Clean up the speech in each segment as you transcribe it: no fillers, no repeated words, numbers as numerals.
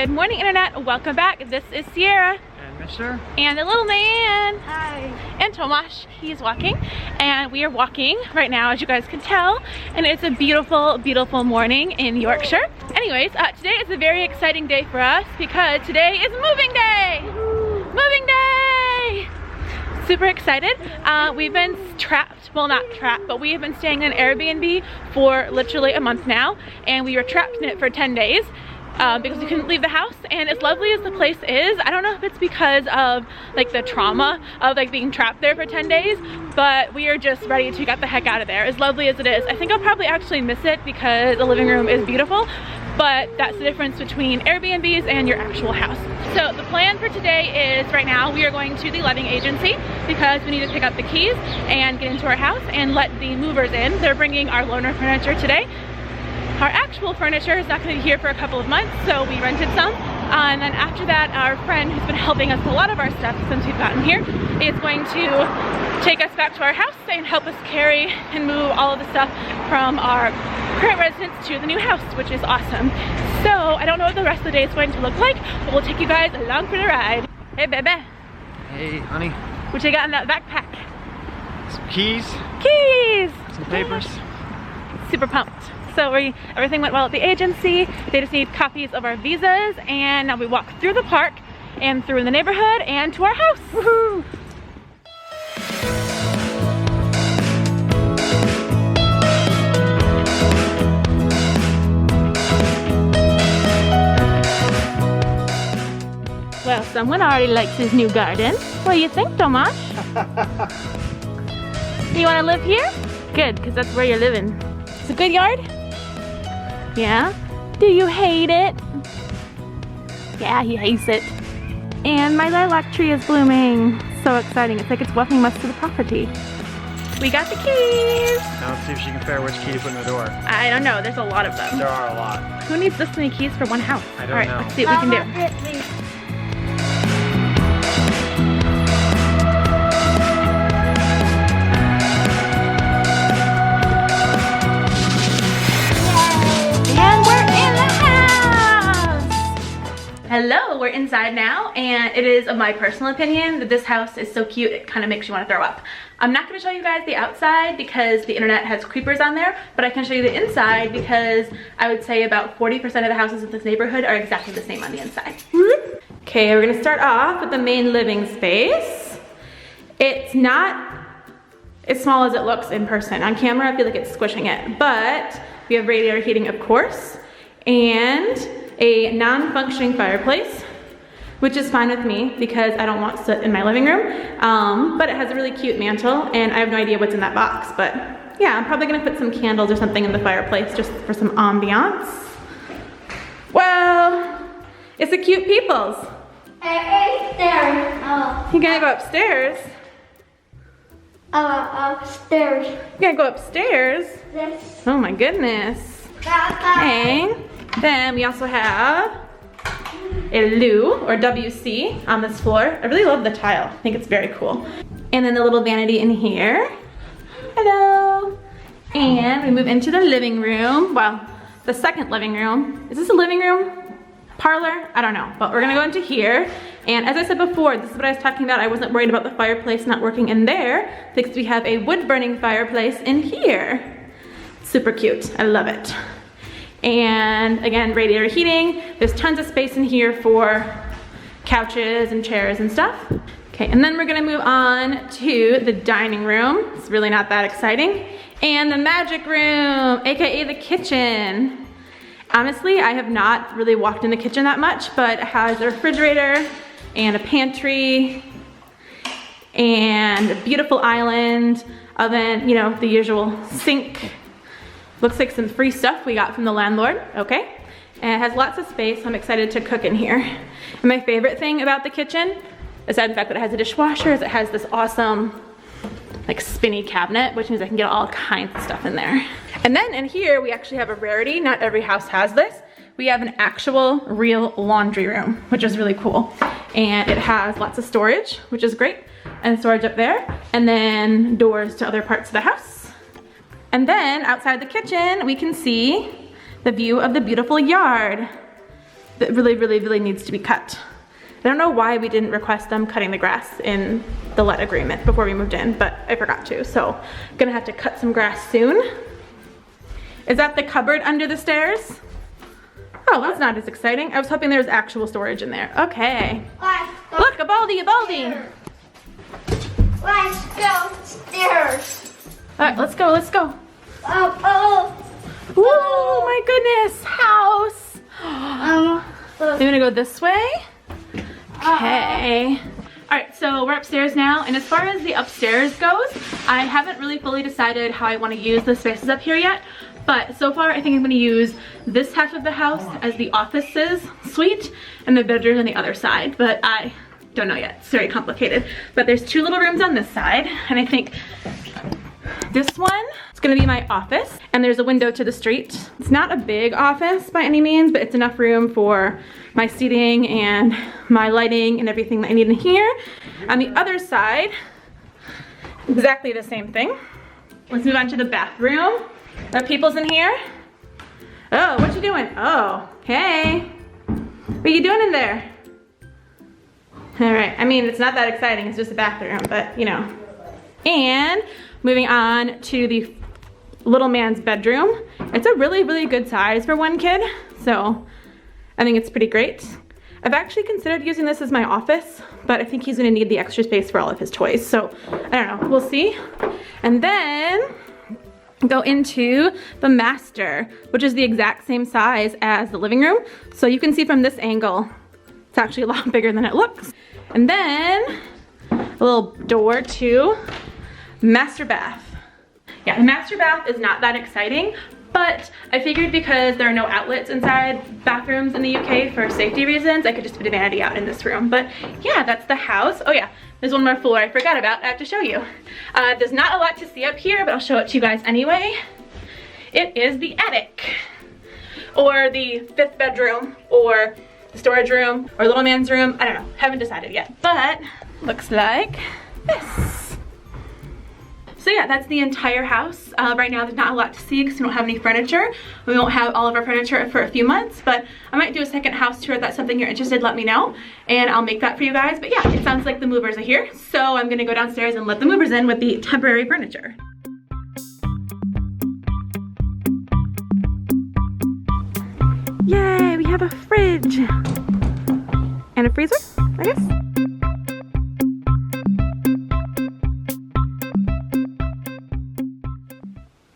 Good morning, Internet. Welcome back. This is Sierra. And Mister. And the little man. Hi. And Tomasz, he's walking. And we are walking right now, as you guys can tell. And it's a beautiful, beautiful morning in Yorkshire. Anyways, today is a very exciting day for us because today is moving day. Moving day. Super excited. We've been trapped, well not trapped, but we have been staying in an Airbnb for literally a month now. And we were trapped in it for 10 days. Because we couldn't leave the house, and as lovely as the place is, I don't know if it's because of like the trauma of like being trapped there for 10 days, but we are just ready to get the heck out of there. As lovely as it is, I think I'll probably actually miss it because the living room is beautiful, but that's the difference between Airbnbs and your actual house. So the plan for today is right now we are going to the letting agency because we need to pick up the keys and get into our house and let the movers in. They're bringing our loaner furniture today. Our actual furniture is not going to be here for a couple of months, so we rented some. And then after that, our friend who's been helping us with a lot of our stuff since we've gotten here is going to take us back to our house and help us carry and move all of the stuff from our current residence to the new house, which is awesome. So I don't know what the rest of the day is going to look like, but we'll take you guys along for the ride. Hey, baby. Hey, honey. What you got in that backpack? Some keys. Keys! Some papers. Super pumped. So everything went well at the agency. They just need copies of our visas, and now we walk through the park and through the neighborhood and to our house. Woohoo! Well, someone already likes his new garden. What do you think, Tomasz? You want to live here? Good, because that's where you're living. It's a good yard? Yeah? Do you hate it? Yeah, he hates it. And my lilac tree is blooming. So exciting. It's like it's welcoming us to the property. We got the keys. Now let's see if she can figure out which key to put in the door. I don't know. There's a lot of them. There are a lot. Who needs this many keys for one house? I don't All right, know. let's see what we can do. Hello, we're inside now, and it is of my personal opinion that this house is so cute it kind of makes you want to throw up. I'm not going to show you guys the outside because the internet has creepers on there, but I can show you the inside because I would say about 40% of the houses in this neighborhood are exactly the same on the inside. Okay, we're going to start off with the main living space. It's not as small as it looks in person. On camera, I feel like it's squishing it, but we have radiator heating, of course, and a non-functioning fireplace, which is fine with me because I don't want to sit in my living room, but it has a really cute mantle, and I have no idea what's in that box, but yeah, I'm probably gonna put some candles or something in the fireplace just for some ambiance. Well, it's a cute peoples. Upstairs. You gonna go upstairs? Upstairs. You gonna go upstairs? Yes. Oh my goodness. Okay. Then we also have a loo or WC on this floor. I really love the tile. I think it's very cool. And then the little vanity in here. Hello. And we move into the living room. Well, the second living room. Is this a living room? Parlor? I don't know, but we're gonna go into here. And as I said before, this is what I was talking about. I wasn't worried about the fireplace not working in there because we have a wood burning fireplace in here. Super cute, I love it. And again, radiator heating. There's tons of space in here for couches and chairs and stuff. Okay, and then we're gonna move on to the dining room. It's really not that exciting. And the magic room, AKA the kitchen. Honestly, I have not really walked in the kitchen that much, but it has a refrigerator and a pantry and a beautiful island oven, you know, the usual sink. Looks like some free stuff we got from the landlord, okay? And it has lots of space. I'm excited to cook in here. And my favorite thing about the kitchen, aside from the fact that it has a dishwasher, is it has this awesome like spinny cabinet, which means I can get all kinds of stuff in there. And then in here, we actually have a rarity. Not every house has this. We have an actual real laundry room, which is really cool. And it has lots of storage, which is great. And storage up there. And then doors to other parts of the house. And then outside the kitchen, we can see the view of the beautiful yard. that really needs to be cut. I don't know why we didn't request them cutting the grass in the let agreement before we moved in, but I forgot to, so I'm gonna have to cut some grass soon. Is that the cupboard under the stairs? Oh, that's not as exciting. I was hoping there was actual storage in there. Okay. Look, a baldy. Let's go upstairs. All right, let's go. Oh. Whoa, my goodness, house. I'm gonna go this way. Okay. All right, so we're upstairs now, and as far as the upstairs goes, I haven't really fully decided how I want to use the spaces up here yet, but so far I think I'm going to use this half of the house as the offices suite and the bedroom on the other side, but I don't know yet. It's very complicated. But there's 2 little rooms on this side, and I think this one is going to be my office, and there's a window to the street. It's not a big office by any means, but it's enough room for my seating and my lighting and everything that I need in here. On the other side, exactly the same thing. Let's move on to the bathroom. Are people's in here? Oh, what you doing? Oh, hey. What are you doing in there? All right, I mean, it's not that exciting. It's just a bathroom, but you know. And moving on to the little man's bedroom. It's a really good size for one kid, so I think it's pretty great. I've actually considered using this as my office, but I think he's gonna need the extra space for all of his toys, so I don't know, we'll see. And then go into the master, which is the exact same size as the living room. So you can see from this angle, it's actually a lot bigger than it looks. And then a little door to master bath. Yeah, the master bath is not that exciting, but I figured because there are no outlets inside bathrooms in the UK for safety reasons, I could just put a vanity out in this room. But yeah, that's the house. Oh yeah, there's one more floor I forgot about. I have to show you. There's not a lot to see up here, but I'll show it to you guys anyway. It is the attic, or the 5th bedroom, or the storage room, or little man's room. I don't know, haven't decided yet, but looks like this. So yeah, that's the entire house. Right now there's not a lot to see because we don't have any furniture. We won't have all of our furniture for a few months, but I might do a second house tour. If that's something you're interested, let me know, and I'll make that for you guys. But yeah, it sounds like the movers are here, so I'm gonna go downstairs and let the movers in with the temporary furniture. Yay, we have a fridge and a freezer, I guess.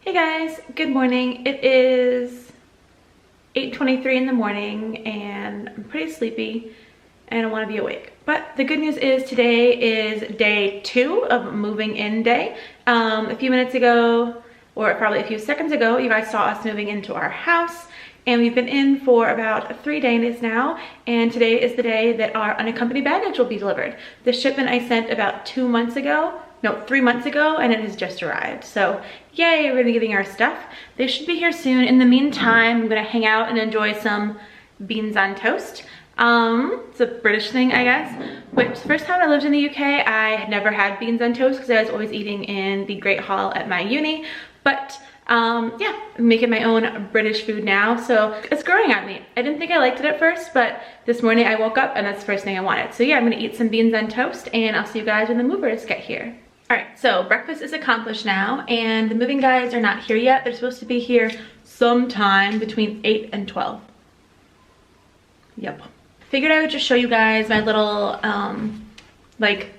Hey guys, good morning. It is 8:23 in the morning and I'm pretty sleepy and I want to be awake. But the good news is today is day 2 of moving in day. A few minutes ago, or probably a few seconds ago, you guys saw us moving into our house, and we've been in for about 3 days now, and today is the day that our unaccompanied baggage will be delivered. The shipment I sent about 3 months ago, and it has just arrived. So yay, we're gonna be getting our stuff. They should be here soon. In the meantime, I'm gonna hang out and enjoy some beans on toast. It's a British thing, I guess, which the first time I lived in the UK, I had never had beans on toast because I was always eating in the Great Hall at my uni. But yeah, I'm making my own British food now, so it's growing on me. I didn't think I liked it at first, but this morning I woke up and that's the first thing I wanted. So yeah, I'm gonna eat some beans on toast and I'll see you guys when the movers get here. All right, so breakfast is accomplished now and the moving guys are not here yet. They're supposed to be here sometime between 8 and 12. Yep. Figured I would just show you guys my little like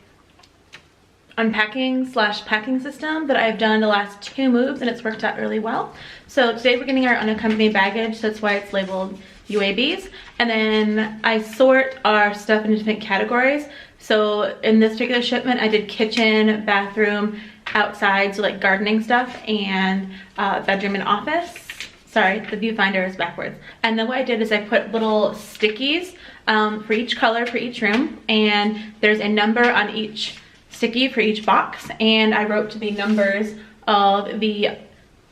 unpacking / packing system that I've done the last 2 moves, and it's worked out really well. So today we're getting our unaccompanied baggage, so that's why it's labeled UABs. And then I sort our stuff into different categories. So in this particular shipment, I did kitchen, bathroom, outside, so like gardening stuff, and bedroom and office. Sorry, the viewfinder is backwards. And then what I did is I put little stickies for each color for each room, and there's a number on each sticky for each box, and I wrote the numbers of the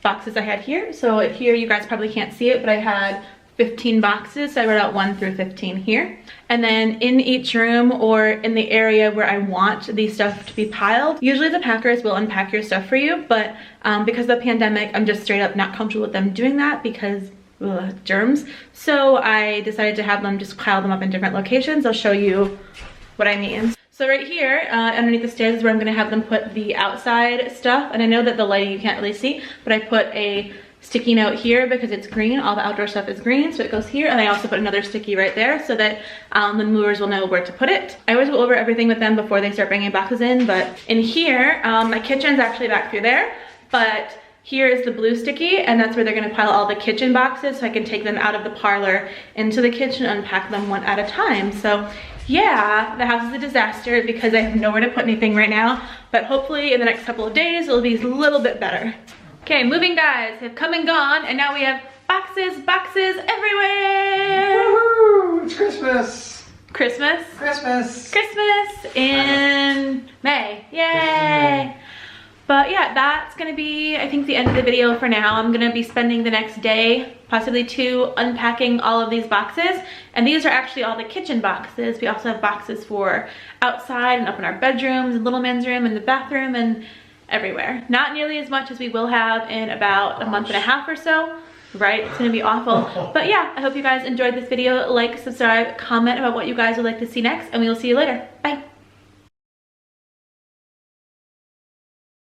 boxes I had here. So here you guys probably can't see it, but I had 15 boxes, so I wrote out 1 through 15 here. And then in each room or in the area where I want the stuff to be piled, usually the packers will unpack your stuff for you, but because of the pandemic, I'm just straight up not comfortable with them doing that because germs. So I decided to have them just pile them up in different locations. I'll show you what I mean. So right here, underneath the stairs is where I'm gonna have them put the outside stuff. And I know that the lighting you can't really see, but I put a sticky note here because it's green. All the outdoor stuff is green, so it goes here. And I also put another sticky right there so that the movers will know where to put it. I always go over everything with them before they start bringing boxes in, but in here, my kitchen's actually back through there, but here is the blue sticky, and that's where they're gonna pile all the kitchen boxes so I can take them out of the parlor into the kitchen, unpack them one at a time. So yeah, the house is a disaster because I have nowhere to put anything right now, but hopefully in the next couple of days, it'll be a little bit better. Okay, moving guys have come and gone, and now we have boxes everywhere. Woohoo! It's Christmas. Christmas in May, yay! But yeah, that's gonna be, I think, the end of the video for now. I'm gonna be spending the next day, possibly two, unpacking all of these boxes. And these are actually all the kitchen boxes. We also have boxes for outside and up in our bedrooms, and little man's room, and the bathroom, and everywhere. Not nearly as much as we will have in about a month and a half or so. Right, it's gonna be awful. But yeah, I hope you guys enjoyed this video. Like, subscribe, comment about what you guys would like to see next, and we will see you later. Bye.